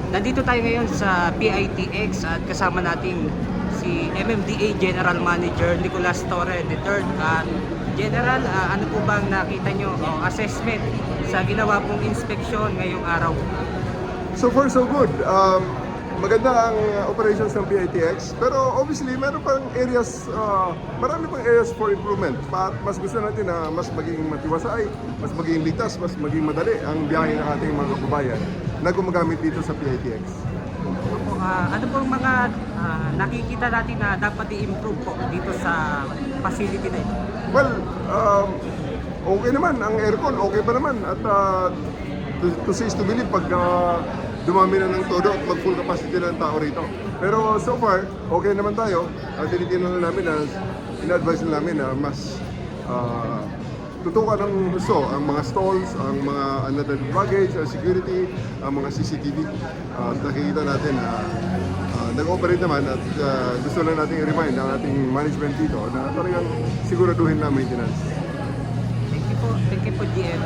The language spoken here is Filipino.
Nandito tayo ngayon sa PITX at kasama natin si MMDA General Manager Nicolas Torre III. General, ano po bang nakita nyo o assessment sa ginawa pong inspeksyon ngayong araw? So far so good. Maganda ang operations ng PITX, pero obviously meron pang areas, marami pang areas for improvement. Mas gusto natin na mas maging matiwasay, mas maging ligtas, mas maging madali ang biyahe ng ating mga kababayan na gumagamit dito sa PITX. Opo, ano pong mga nakikita natin na dapat i-improve po dito sa facility na ito? Well, okay naman. Ang aircon, okay pa naman. At to say is to believe, pag dumami na ng todo at mag-full capacity na ng tao rito. Pero so far, okay naman tayo. Tinitingnan na namin na ina-advise na namin na mas tutukan ng gusto ang mga stalls, ang mga unattended baggage, ang security, ang mga CCTV. Nakikita natin na nag-operate naman at gusto lang natin i-remind ang ating management dito na talagang siguraduhin na maintenance. Thank you po, GM.